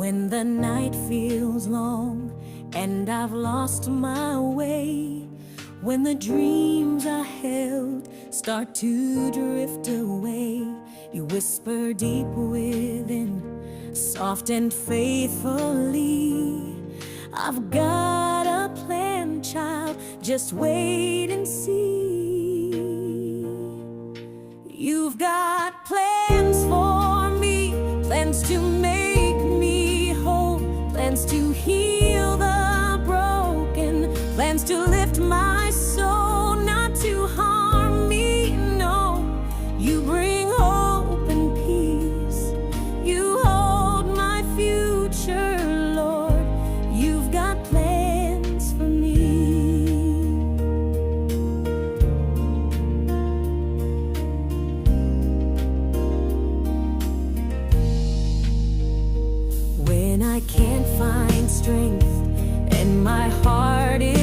When the night feels long and I've lost my way, when the dreams I held start to drift away, you whisper deep within, soft and faithfully, I've got a plan, child, just wait and see. You've got plans for me, plans to make me whole, plans to heal the broken, plans to lift my soul, not to harm me, no. You bring hope and peace, you hold my future, Lord. You've got plans for me. When I can't find strength and my heart is